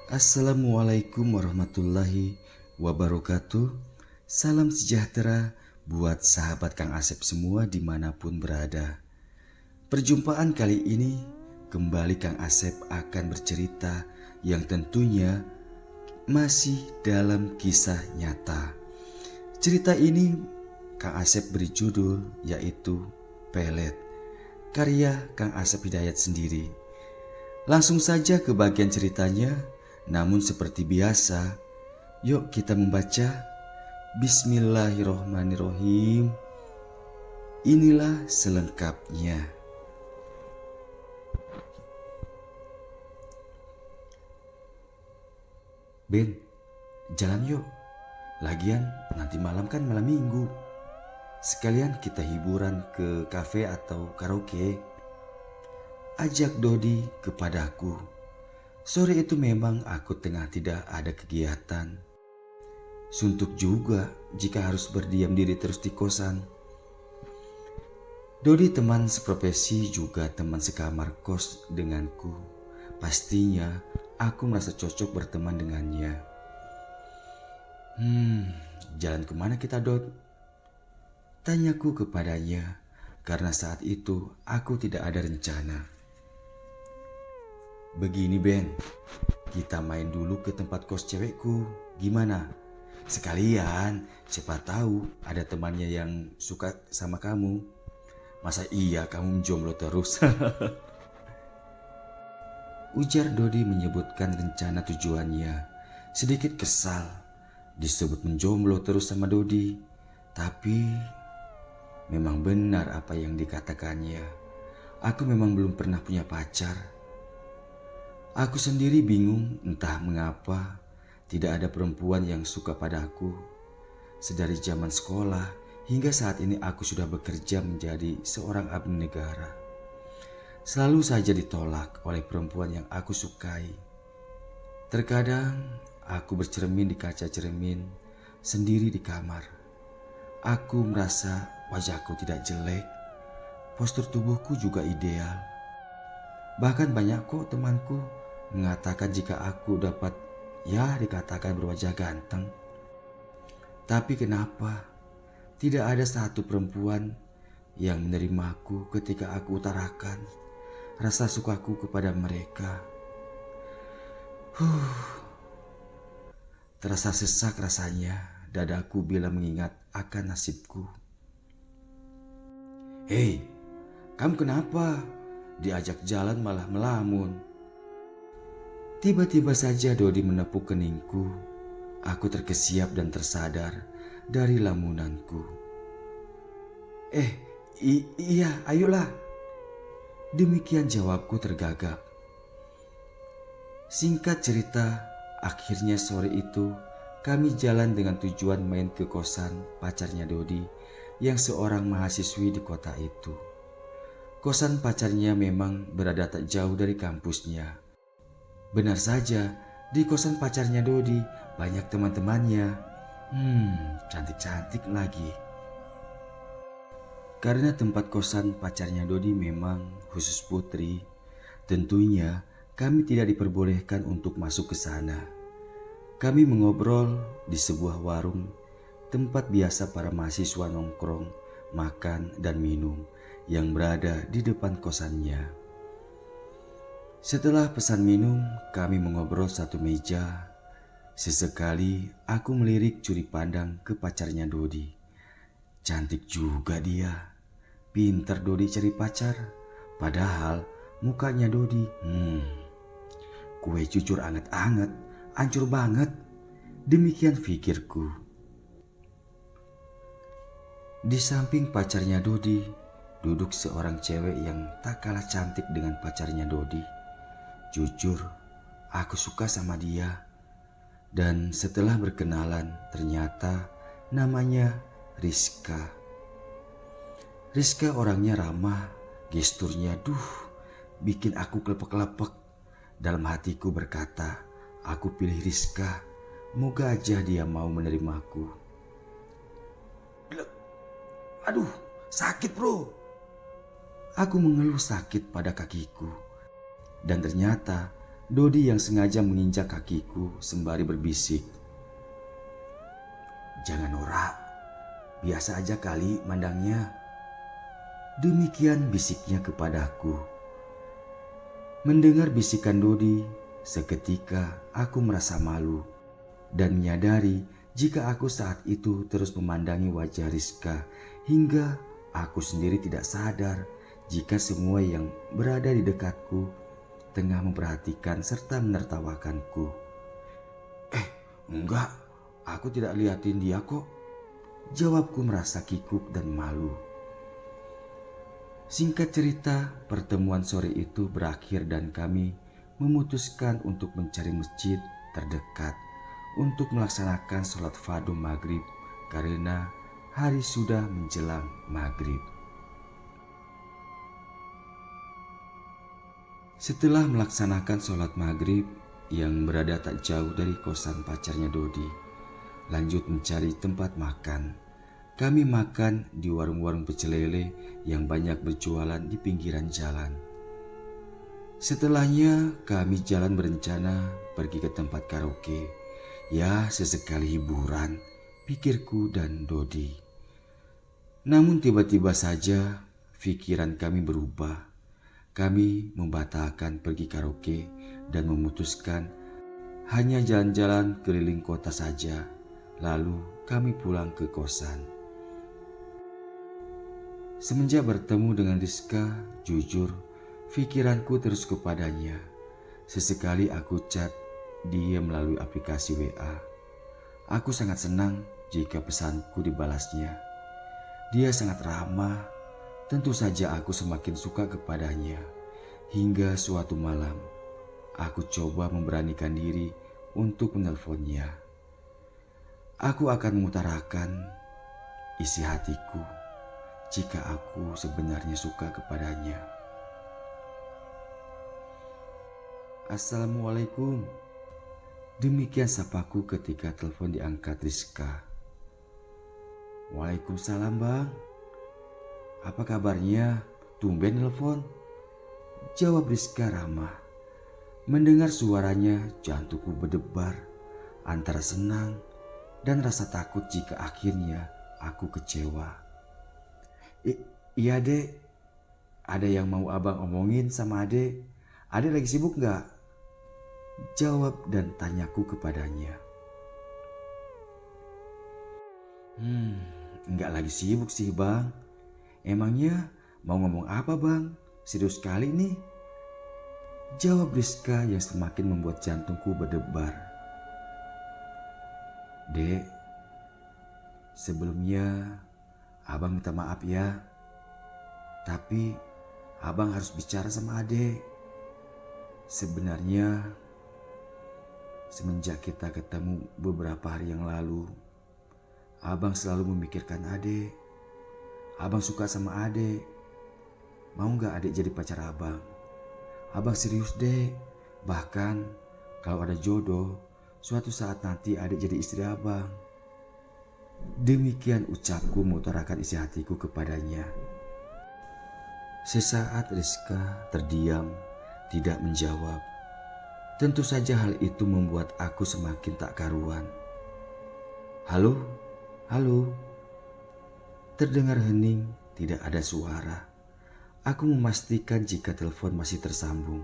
Assalamualaikum warahmatullahi wabarakatuh. Salam sejahtera buat sahabat Kang Asep semua dimanapun berada. Perjumpaan kali ini kembali Kang Asep akan bercerita yang tentunya masih dalam kisah nyata. Cerita ini Kang Asep beri judul yaitu Pelet, karya Kang Asep Hidayat sendiri. Langsung saja ke bagian ceritanya. Namun seperti biasa, yuk kita membaca. Bismillahirrohmanirrohim. Inilah selengkapnya. Ben, jalan yuk. Lagian nanti malam kan malam minggu. Sekalian kita hiburan ke kafe atau karaoke. Ajak Dodi kepadaku. Sore itu memang aku tengah tidak ada kegiatan. Suntuk juga jika harus berdiam diri terus di kosan. Dodi teman seprofesi juga teman sekamar kos denganku. Pastinya aku merasa cocok berteman dengannya. Jalan kemana kita, Dod? Tanyaku kepadanya karena saat itu aku tidak ada rencana. Begini Ben, kita main dulu ke tempat kos cewekku, gimana? Sekalian, siapa tahu ada temannya yang suka sama kamu. Masa iya kamu jomblo terus? Ujar Dodi menyebutkan rencana tujuannya. Sedikit kesal disebut menjomblo terus sama Dodi. Tapi memang benar apa yang dikatakannya. Aku memang belum pernah punya pacar. Aku sendiri bingung entah mengapa tidak ada perempuan yang suka padaku. Sedari zaman sekolah hingga saat ini aku sudah bekerja menjadi seorang abdi negara. Selalu saja ditolak oleh perempuan yang aku sukai. Terkadang aku bercermin di kaca cermin sendiri di kamar. Aku merasa wajahku tidak jelek, postur tubuhku juga ideal. Bahkan banyak kok temanku mengatakan jika aku dapat dikatakan berwajah ganteng. Tapi kenapa tidak ada satu perempuan yang menerimaku ketika aku utarakan rasa sukaku kepada mereka? Terasa sesak rasanya dadaku bila mengingat akan nasibku. Hei, kamu kenapa? Diajak jalan malah melamun. Tiba-tiba saja Dodi menepuk keningku. Aku terkesiap dan tersadar dari lamunanku. Iya, ayolah. Demikian jawabku tergagap. Singkat cerita, akhirnya sore itu kami jalan dengan tujuan main ke kosan pacarnya Dodi yang seorang mahasiswi di kota itu. Kosan pacarnya memang berada tak jauh dari kampusnya. Benar saja, di kosan pacarnya Dodi banyak teman-temannya. Cantik-cantik lagi. Karena tempat kosan pacarnya Dodi memang khusus putri, tentunya kami tidak diperbolehkan untuk masuk ke sana. Kami mengobrol di sebuah warung, tempat biasa para mahasiswa nongkrong, makan dan minum yang berada di depan kosannya. Setelah pesan minum, kami mengobrol satu meja. Sesekali aku melirik curi pandang ke pacarnya Dodi. Cantik juga dia. Pintar Dodi cari pacar. Padahal mukanya Dodi, kue cucur anget-anget, hancur banget. Demikian pikirku. Di samping pacarnya Dodi, duduk seorang cewek yang tak kalah cantik dengan pacarnya Dodi. Jujur, aku suka sama dia. Dan setelah berkenalan, ternyata namanya Rizka. Rizka orangnya ramah, gesturnya bikin aku kelepek-kelepek. Dalam hatiku berkata, aku pilih Rizka. Moga aja dia mau menerimaku. Aduh, sakit bro. Aku mengeluh sakit pada kakiku. Dan ternyata Dodi yang sengaja menginjak kakiku sembari berbisik, "Jangan norak, biasa aja kali mandangnya." Demikian bisiknya kepadaku. Mendengar bisikan Dodi, seketika aku merasa malu dan menyadari jika aku saat itu terus memandangi wajah Rizka hingga aku sendiri tidak sadar jika semua yang berada di dekatku tengah memperhatikan serta menertawakanku. Enggak, aku tidak liatin dia kok," jawabku merasa kikuk dan malu. Singkat cerita, pertemuan sore itu berakhir dan kami memutuskan untuk mencari masjid terdekat untuk melaksanakan sholat fardu maghrib karena hari sudah menjelang maghrib. Setelah melaksanakan sholat maghrib yang berada tak jauh dari kosan pacarnya Dodi, lanjut mencari tempat makan. Kami makan di warung-warung pecel lele yang banyak berjualan di pinggiran jalan. Setelahnya kami jalan berencana pergi ke tempat karaoke. Ya, sesekali hiburan, pikirku dan Dodi. Namun tiba-tiba saja pikiran kami berubah. Kami membatalkan pergi karaoke dan memutuskan hanya jalan-jalan keliling kota saja. Lalu kami pulang ke kosan. Semenjak bertemu dengan Rizka, jujur, pikiranku terus kepadanya. Sesekali aku chat dia melalui aplikasi WA. Aku sangat senang jika pesanku dibalasnya. Dia sangat ramah, tentu saja aku semakin suka kepadanya. Hingga suatu malam, aku coba memberanikan diri untuk menelponnya. Aku akan mengutarakan isi hatiku jika aku sebenarnya suka kepadanya. "Assalamualaikum." Demikian sapaku ketika telepon diangkat Rizka. "Waalaikumsalam bang. Apa kabarnya? Tumben telepon," jawab Rizka ramah. Mendengar suaranya, jantungku berdebar antara senang dan rasa takut jika akhirnya aku kecewa. Iya dek, ada yang mau abang omongin sama adek. Adek lagi sibuk gak?" jawab dan tanyaku kepadanya. Enggak lagi sibuk sih bang. Emangnya mau ngomong apa bang? Serius sekali nih," jawab Rizka yang semakin membuat jantungku berdebar. "Dek, sebelumnya abang minta maaf ya. Tapi abang harus bicara sama adek. Sebenarnya semenjak kita ketemu beberapa hari yang lalu, abang selalu memikirkan adek. Abang suka sama adek. Mau gak adek jadi pacar abang? Abang serius dek. Bahkan kalau ada jodoh, suatu saat nanti adek jadi istri abang." Demikian ucapku mengutarakan isi hatiku kepadanya. Sesaat Rizka terdiam, tidak menjawab. Tentu saja hal itu membuat aku semakin tak karuan. "Halo, halo." Terdengar hening, tidak ada suara. Aku memastikan jika telepon masih tersambung.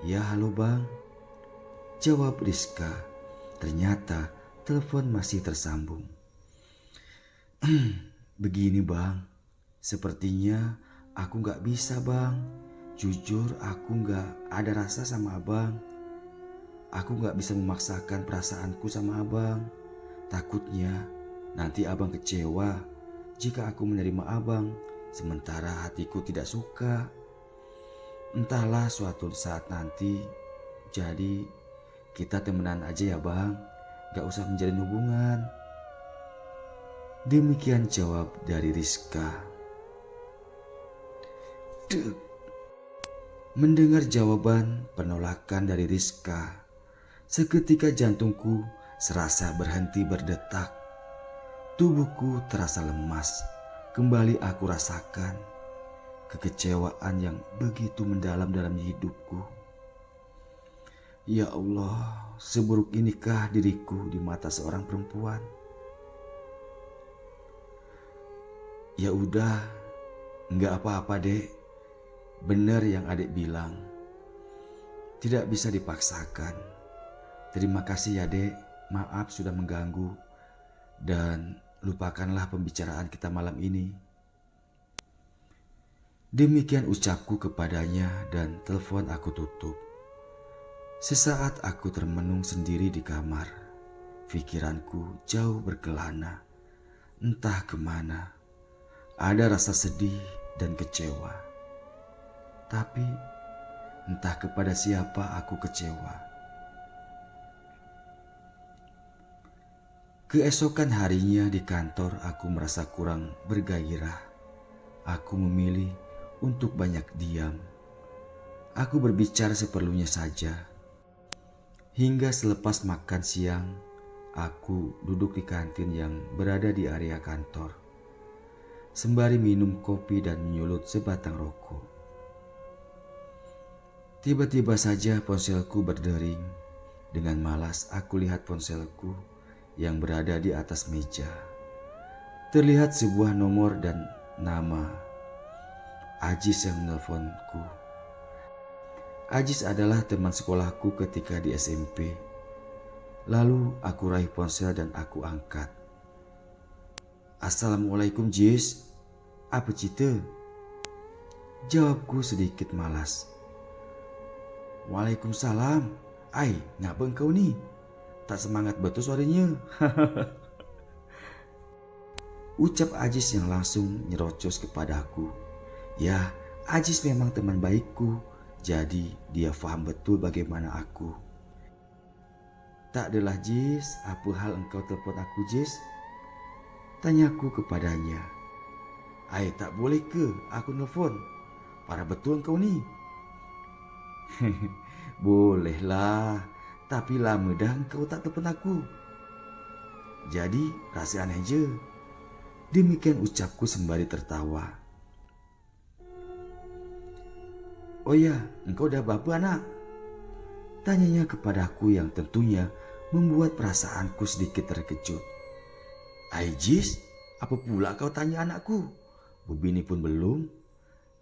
"Ya halo bang," jawab Rizka. Ternyata telepon masih tersambung. "Begini bang, sepertinya aku gak bisa bang. Jujur aku gak ada rasa sama abang. Aku gak bisa memaksakan perasaanku sama abang. Takutnya nanti abang kecewa jika aku menerima abang, sementara hatiku tidak suka. Entahlah suatu saat nanti. Jadi kita temenan aja ya bang, gak usah menjalin hubungan." Demikian jawab dari Rizka. Mendengar jawaban penolakan dari Rizka, seketika jantungku serasa berhenti berdetak. Tubuhku terasa lemas. Kembali aku rasakan kekecewaan yang begitu mendalam dalam hidupku. Ya Allah, seburuk inikah diriku di mata seorang perempuan? Ya udah, nggak apa-apa dek. Bener yang adik bilang, tidak bisa dipaksakan. Terima kasih ya dek, maaf sudah mengganggu. Dan lupakanlah pembicaraan kita malam ini. Demikian ucapku kepadanya dan telepon aku tutup. Sesaat aku termenung sendiri di kamar. Pikiranku jauh berkelana, entah kemana. Ada rasa sedih dan kecewa. Tapi entah kepada siapa aku kecewa. Keesokan harinya di kantor aku merasa kurang bergairah. Aku memilih untuk banyak diam. Aku berbicara seperlunya saja. Hingga selepas makan siang, aku duduk di kantin yang berada di area kantor, sembari minum kopi dan menyulut sebatang rokok. Tiba-tiba saja ponselku berdering. Dengan malas aku lihat ponselku yang berada di atas meja. Terlihat sebuah nomor dan nama. Ajis yang menelponku. Ajis adalah teman sekolahku ketika di SMP. Lalu aku raih ponsel dan aku angkat. Assalamualaikum Jis, apa cerita? Jawabku sedikit malas. Waalaikumsalam. Ai, ngapa engkau ni? Tak semangat betul suaranya. Ucap Ajis yang langsung nyerocos kepadaku. Ya, Ajis memang teman baikku, jadi dia faham betul bagaimana aku. Tak adalah Jis, apa hal engkau telepon aku Jis? Tanyaku kepadanya. Ai, tak boleh ke aku nelfon? Parah betul engkau ni. Bolehlah, tapi lama dah engkau tak telepon aku. Jadi rasa aneh je. Demikian ucapku sembari tertawa. Oh ya, engkau dah berapa anak? Tanyanya kepadaku yang tentunya membuat perasaanku sedikit terkejut. Jis, apa pula kau tanya anakku? Berbini pun belum?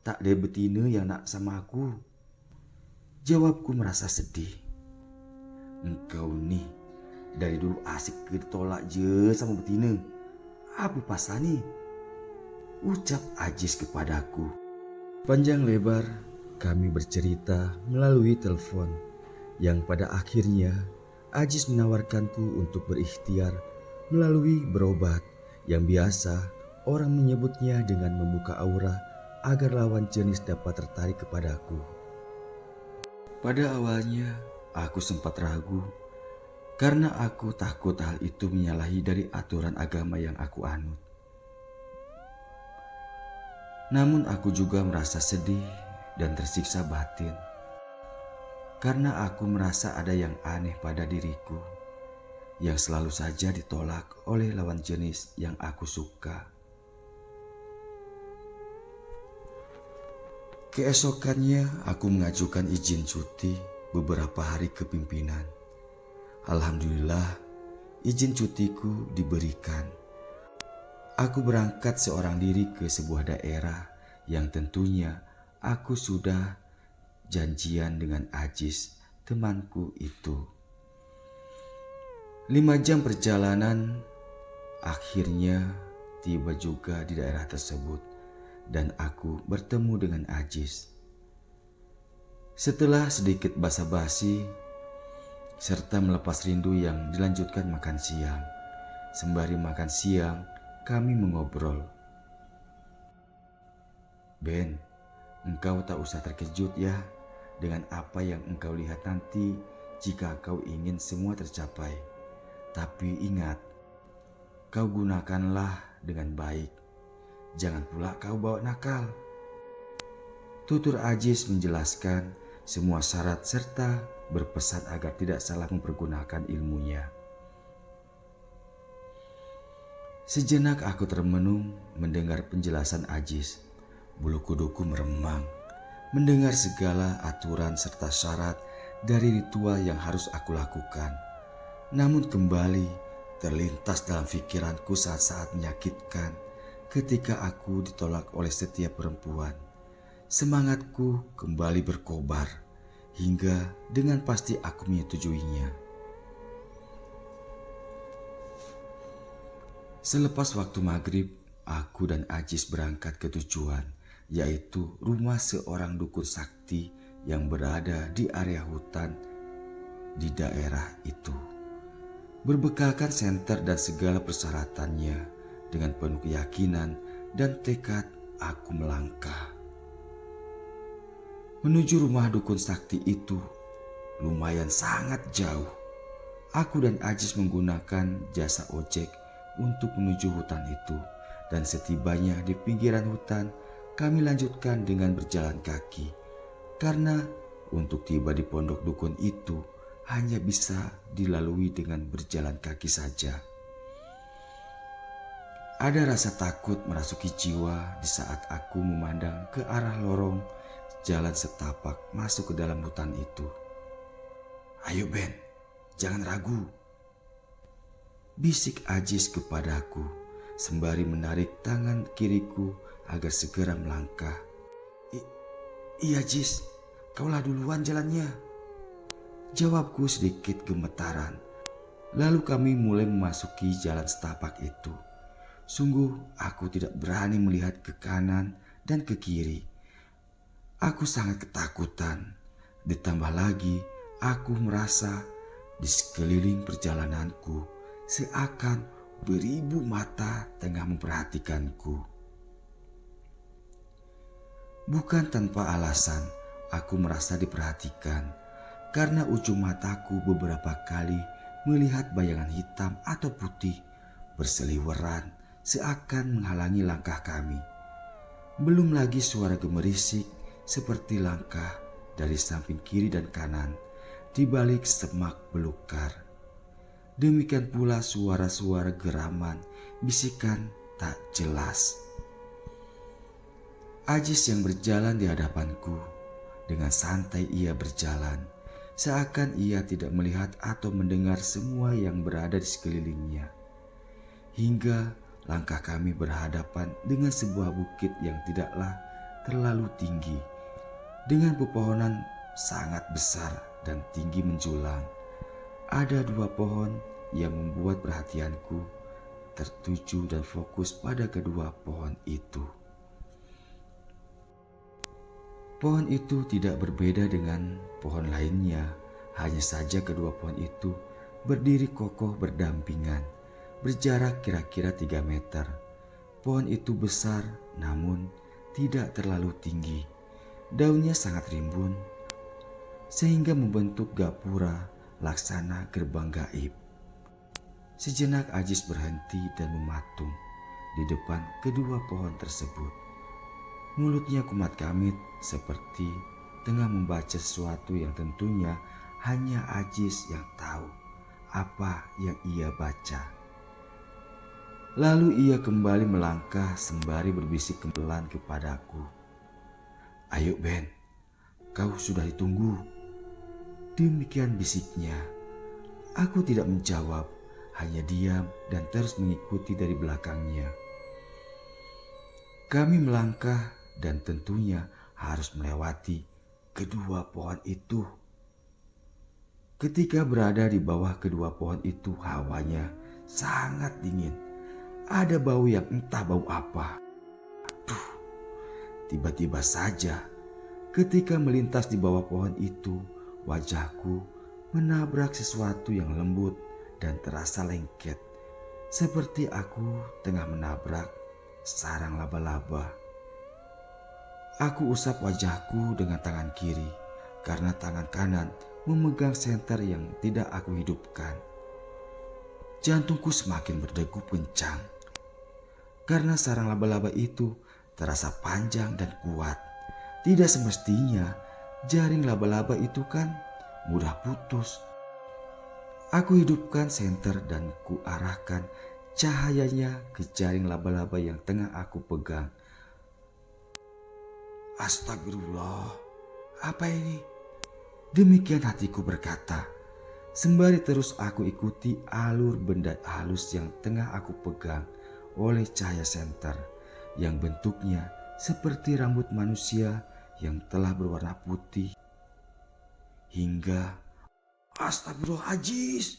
Tak ada betina yang nak sama aku. Jawabku merasa sedih. Engkau ni dari dulu asik ditolak je sama betina. Apa pasal ni? Ucap Ajis kepadaku. Panjang lebar kami bercerita melalui telepon yang pada akhirnya Ajis menawarkanku untuk berikhtiar melalui berobat yang biasa orang menyebutnya dengan membuka aura agar lawan jenis dapat tertarik kepadaku. Pada awalnya aku sempat ragu karena aku takut hal itu menyalahi dari aturan agama yang aku anut. Namun aku juga merasa sedih dan tersiksa batin karena aku merasa ada yang aneh pada diriku yang selalu saja ditolak oleh lawan jenis yang aku suka. Keesokannya aku mengajukan izin cuti beberapa hari ke pimpinan. Alhamdulillah izin cutiku diberikan. Aku berangkat seorang diri ke sebuah daerah yang tentunya aku sudah janjian dengan Ajis, temanku itu. 5 jam perjalanan, akhirnya tiba juga di daerah tersebut dan aku bertemu dengan Ajis. Setelah sedikit basa-basi serta melepas rindu yang dilanjutkan makan siang. Sembari makan siang, kami mengobrol. Ben, engkau tak usah terkejut ya dengan apa yang engkau lihat nanti jika kau ingin semua tercapai. Tapi ingat, kau gunakanlah dengan baik. Jangan pula kau bawa nakal. Tutur Ajis menjelaskan semua syarat serta berpesan agar tidak salah mempergunakan ilmunya. Sejenak aku termenung mendengar penjelasan Ajis. Bulu kuduku meremang mendengar segala aturan serta syarat dari ritual yang harus aku lakukan. Namun kembali terlintas dalam pikiranku saat-saat menyakitkan ketika aku ditolak oleh setiap perempuan. Semangatku kembali berkobar hingga dengan pasti aku menyetujuinya. Selepas waktu maghrib, aku dan Ajis berangkat ke tujuan, yaitu rumah seorang dukun sakti yang berada di area hutan di daerah itu. Berbekalkan senter dan segala persyaratannya, dengan penuh keyakinan dan tekad aku melangkah menuju rumah dukun sakti itu. Lumayan sangat jauh. Aku dan Ajis menggunakan jasa ojek untuk menuju hutan itu, dan setibanya di pinggiran hutan kami lanjutkan dengan berjalan kaki, karena untuk tiba di pondok dukun itu hanya bisa dilalui dengan berjalan kaki saja. Ada rasa takut merasuki jiwa di saat aku memandang ke arah lorong jalan setapak masuk ke dalam hutan itu. "Ayo Ben, jangan ragu," bisik Ajis kepadaku sembari menarik tangan kiriku agar segera melangkah. Iya Jis, kaulah duluan jalannya," jawabku sedikit gemetaran. Lalu kami mulai memasuki jalan setapak itu. Sungguh aku tidak berani melihat ke kanan dan ke kiri. Aku sangat ketakutan. Ditambah lagi aku merasa di sekeliling perjalananku seakan beribu mata tengah memperhatikanku. Bukan tanpa alasan aku merasa diperhatikan, karena ujung mataku beberapa kali melihat bayangan hitam atau putih berseliweran seakan menghalangi langkah kami. Belum lagi suara gemerisik seperti langkah dari samping kiri dan kanan di balik semak belukar. Demikian pula suara-suara geraman, bisikan tak jelas. Ajis yang berjalan di hadapanku, dengan santai ia berjalan, seakan ia tidak melihat atau mendengar semua yang berada di sekelilingnya. Hingga langkah kami berhadapan dengan sebuah bukit yang tidaklah terlalu tinggi, dengan pepohonan sangat besar dan tinggi menjulang. Ada 2 pohon yang membuat perhatianku tertuju dan fokus pada kedua pohon itu. Pohon itu tidak berbeda dengan pohon lainnya, hanya saja kedua pohon itu berdiri kokoh berdampingan, berjarak kira-kira 3 meter. Pohon itu besar namun tidak terlalu tinggi. Daunnya sangat rimbun sehingga membentuk gapura laksana gerbang gaib. Sejenak Ajis berhenti dan mematung di depan kedua pohon tersebut. Mulutnya kumat kamit seperti tengah membaca sesuatu yang tentunya hanya Ajis yang tahu apa yang ia baca. Lalu ia kembali melangkah sembari berbisik pelan kepadaku. "Ayo Ben, kau sudah ditunggu." Demikian bisiknya. Aku tidak menjawab, hanya diam dan terus mengikuti dari belakangnya. Kami melangkah dan tentunya harus melewati kedua pohon itu. Ketika berada di bawah kedua pohon itu, hawanya sangat dingin. Ada bau yang entah bau apa. Aduh, tiba-tiba saja ketika melintas di bawah pohon itu, wajahku menabrak sesuatu yang lembut dan terasa lengket, seperti aku tengah menabrak sarang laba-laba. Aku usap wajahku dengan tangan kiri karena tangan kanan memegang senter yang tidak aku hidupkan. Jantungku semakin berdegup kencang karena sarang laba-laba itu terasa panjang dan kuat. Tidak semestinya jaring laba-laba itu kan mudah putus. Aku hidupkan senter dan kuarahkan cahayanya ke jaring laba-laba yang tengah aku pegang. Astagfirullah, apa ini? Demikian hatiku berkata, sembari terus aku ikuti alur benda halus yang tengah aku pegang oleh cahaya senter yang bentuknya seperti rambut manusia yang telah berwarna putih. Hingga astagfirullahaladzim,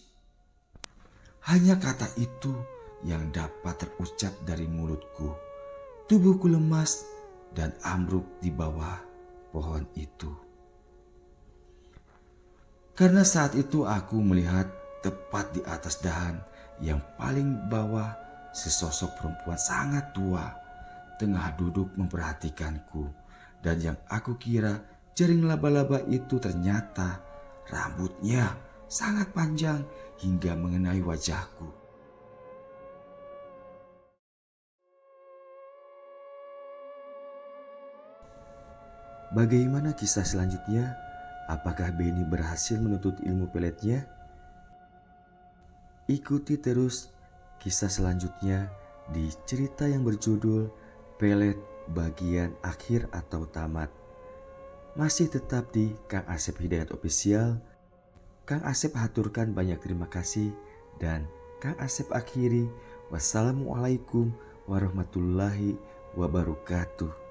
hanya kata itu yang dapat terucap dari mulutku. Tubuhku lemas dan ambruk di bawah pohon itu. Karena saat itu aku melihat tepat di atas dahan yang paling bawah sesosok perempuan sangat tua tengah duduk memperhatikanku, dan yang aku kira jaring laba-laba itu ternyata rambutnya sangat panjang hingga mengenai wajahku. Bagaimana kisah selanjutnya? Apakah Benny berhasil menuntut ilmu peletnya? Ikuti terus kisah selanjutnya di cerita yang berjudul Pelet bagian akhir atau tamat. Masih tetap di Kang Asep Hidayat Official. Kang Asep haturkan banyak terima kasih dan Kang Asep akhiri. Wassalamualaikum warahmatullahi wabarakatuh.